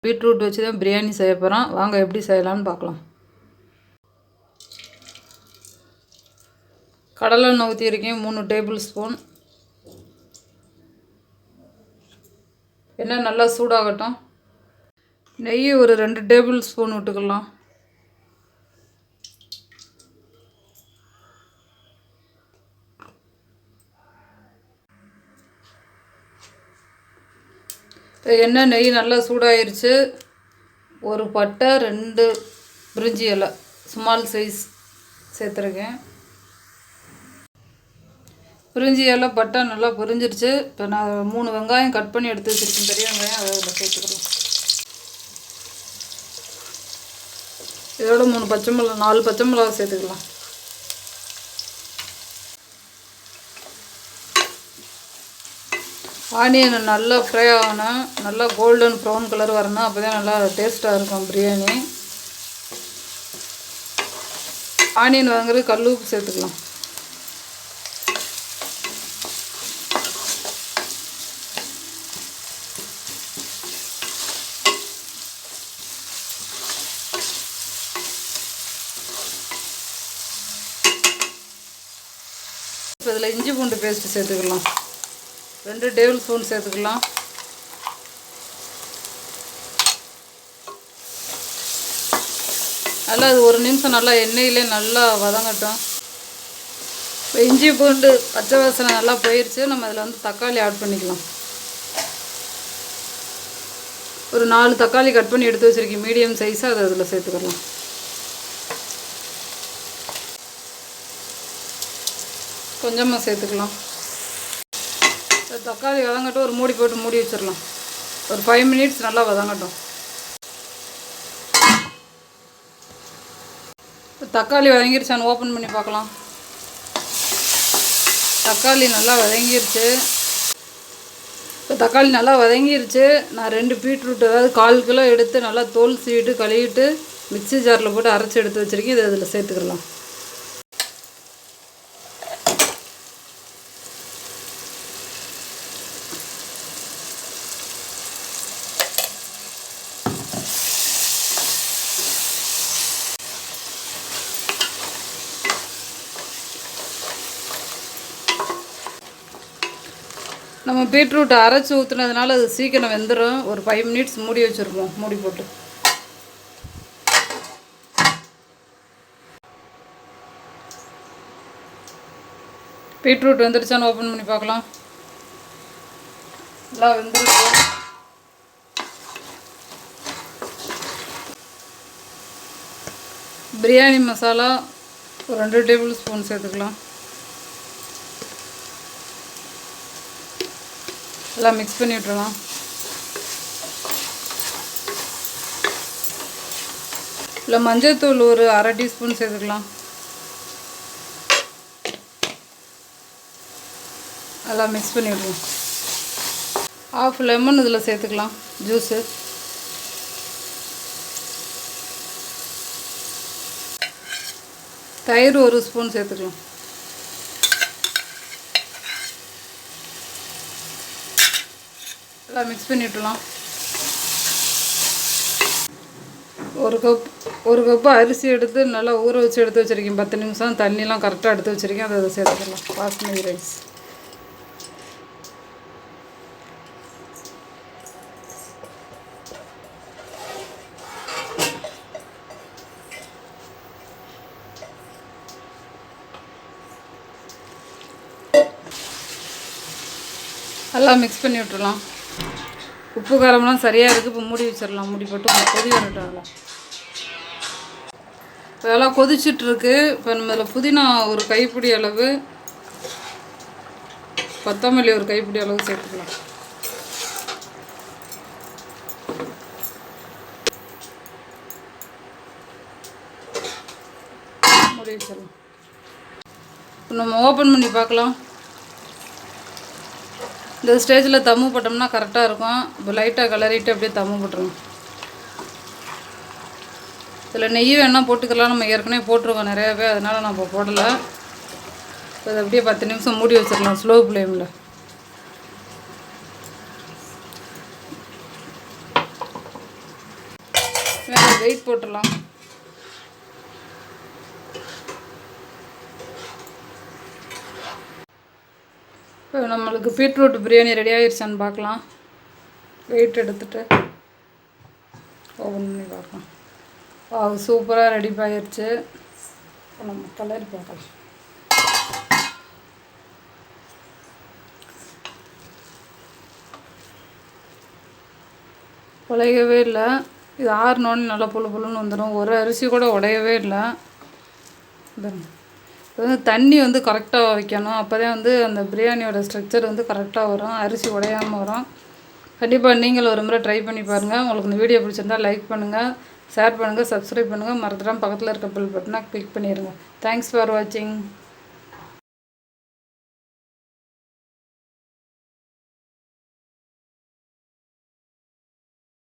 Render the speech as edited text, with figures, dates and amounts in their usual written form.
Beetroot வச்சு தான் பிரியாணி செய்ய போகிறோம். வாங்க எப்படி செய்யலான்னு பார்க்கலாம். கடலெண்ணெய் ஊற்றிருக்கேன் 3 டேபிள் ஸ்பூன். எண்ணெய் நல்லா சூடாகட்டும். நெய் ஒரு 2 டேபிள் ஸ்பூன் விட்டுக்கலாம். எண்ணெய் நெய் நல்லா சூடாயிருச்சு. ஒரு பட்டை 2 பிரிஞ்சி இலை ஸ்மால் சைஸ் சேர்த்துருக்கேன். பிரிஞ்சி இலை பட்டை நல்லா பொரிஞ்சிருச்சு. இப்போ நான் 3 வெங்காயம் கட் பண்ணி எடுத்து வச்சுருக்கேன், பெரிய வெங்காயம். அதை அதில் சேர்த்துக்கலாம். இதோட 4 பச்சை மிளகா சேர்த்துக்கலாம். ஆனியன் நல்லா ஃப்ரை ஆகணும், நல்லா கோல்டன் ப்ரௌன் கலர் வரணும். அப்போ தான் நல்லா டேஸ்ட்டாக இருக்கும் பிரியாணி. ஆனியன் வாங்குறது கல் உப்பு சேர்த்துக்கலாம். இப்போ இதில் இஞ்சி பூண்டு பேஸ்ட்டு சேர்த்துக்கலாம். 2 டேபிள் ஸ்பூன் சேர்த்துக்கலாம். நல்லா அது 1 நிமிஷம் நல்லா எண்ணெயிலே நல்லா வதங்கட்டும். இப்போ இஞ்சி பூண்டு பச்சை வாசனை நல்லா போயிடுச்சு. நம்ம அதில் தக்காளி ஆட் பண்ணிக்கலாம். ஒரு 4 தக்காளி கட் பண்ணி எடுத்து வச்சுருக்கேன், மீடியம் சைஸாக. அதை அதில் சேர்த்துக்கலாம். கொஞ்சமாக சேர்த்துக்கலாம். தக்காளி வதங்கட்டும். ஒரு மூடி போட்டு மூடி வச்சிடலாம். ஒரு 5 மினிட்ஸ் நல்லா வதங்கட்டும். தக்காளி வதங்கிருச்சான்னு ஓப்பன் பண்ணி பார்க்கலாம். தக்காளி நல்லா வதங்கிருச்சு. இப்போ தக்காளி நல்லா வதங்கிருச்சு. நான் 2 பீட்ரூட், அதாவது 1/4 கிலோ எடுத்து நல்லா தோல் சீவிட்டு கழுவிட்டு மிக்ஸி ஜாரில் போட்டு அரைச்சி எடுத்து வச்சுருக்கேன். இதை அதில் சேர்த்துக்கலாம். நம்ம பீட்ரூட் அரைச்சி ஊற்றுனதுனால அது சீக்கிரம் வெந்துடும். ஒரு 5 மினிட்ஸ் மூடி வச்சுருப்போம், மூடி போட்டு. பீட்ரூட் வெந்துருச்சான்னு ஓப்பன் பண்ணி பார்க்கலாம். நல்லா வெந்துருக்கு. பிரியாணி மசாலா ஒரு 2 டேபிள் ஸ்பூன் சேர்த்துக்கலாம். எல்லாம் மிக்ஸ் பண்ணி விட்டுறலாம். இல்லை மஞ்சள்தூள் ஒரு 1/2 டீஸ்பூன் சேர்த்துக்கலாம். எல்லாம் மிக்ஸ் பண்ணி விட்டுருவோம். 1/2 லெமன் இதில் சேர்த்துக்கலாம், ஜூஸு. தயிர் 1 ஸ்பூன் சேர்த்துக்கலாம். எல்லாம் மிக்ஸ் பண்ணி விட்டுலாம். ஒரு கப்பு அரிசி எடுத்து நல்லா ஊற வச்சு எடுத்து வச்சுருக்கேன். 10 நிமிஷம் தண்ணிலாம் கரெக்டாக எடுத்து வச்சுருக்கேன். அதை சேர்த்துக்கலாம். பாஸ்மதி ரைஸ். எல்லாம் மிக்ஸ் பண்ணி விட்டுடலாம். உப்பு காரம்லாம் சரியாக இருக்குது. இப்போ மூடி வச்சிடலாம். மூடி போட்டு கொதி வரட்டும். இப்போ எல்லாம் கொதிச்சிட்ருக்கு. இப்போ நம்ம இதில் புதினா ஒரு கைப்பிடி அளவு, கொத்தமல்லி ஒரு கைப்பிடி அளவு சேர்த்துக்கலாம். மூடி வச்சிடலாம். இப்போ நம்ம ஓப்பன் பண்ணி பார்க்கலாம். இந்த ஸ்டேஜில் தம்மு போட்டோம்னா கரெக்டாக இருக்கும். இப்போ லைட்டாக கிளறிட்டு அப்படியே தம்மு போட்டுருவோம். இதில் நெய் வேணால் போட்டுக்கலாம். நம்ம ஏற்கனவே போட்டிருக்கோம் நிறையாவே, அதனால் நான் இப்போ போடலை. இப்போ அதை அப்படியே 10 நிமிஷம் மூடி வச்சிடலாம் ஸ்லோ ஃப்ளேமில். வெயிட் போட்டுடலாம். இப்போ நம்மளுக்கு பீட்ரூட் பிரியாணி ரெடி ஆகிடுச்சான்னு பார்க்கலாம். வெயிட் எடுத்துகிட்டு ஓப்பன் பண்ணி பார்க்கலாம். அது சூப்பராக ரெடி ஆகிடுச்சு. இப்போ நம்ம கலரி பார்க்கலாம். உடையவே இல்லை. இது ஆறுனோன்னு நல்லா புழு புழுன்னு வந்துடும். ஒரு அரிசி கூட உடையவே இல்லை. இது வந்து தண்ணி வந்து கரெக்டாக வைக்கணும். அப்போ தான் வந்து அந்த பிரியாணியோட ஸ்ட்ரக்சர் வந்து கரெக்டாக வரும், அரிசி உடையாமல் வரும். கண்டிப்பாக நீங்கள் ஒரு முறை ட்ரை பண்ணி பாருங்கள். உங்களுக்கு இந்த வீடியோ பிடிச்சிருந்தால் லைக் பண்ணுங்கள், ஷேர் பண்ணுங்கள், சப்ஸ்கிரைப் பண்ணுங்கள். மறந்துடாமல் பக்கத்தில் இருக்க பெல் பட்டனை கிளிக் பண்ணிடுங்க. தேங்க்ஸ் ஃபார் வாட்சிங்.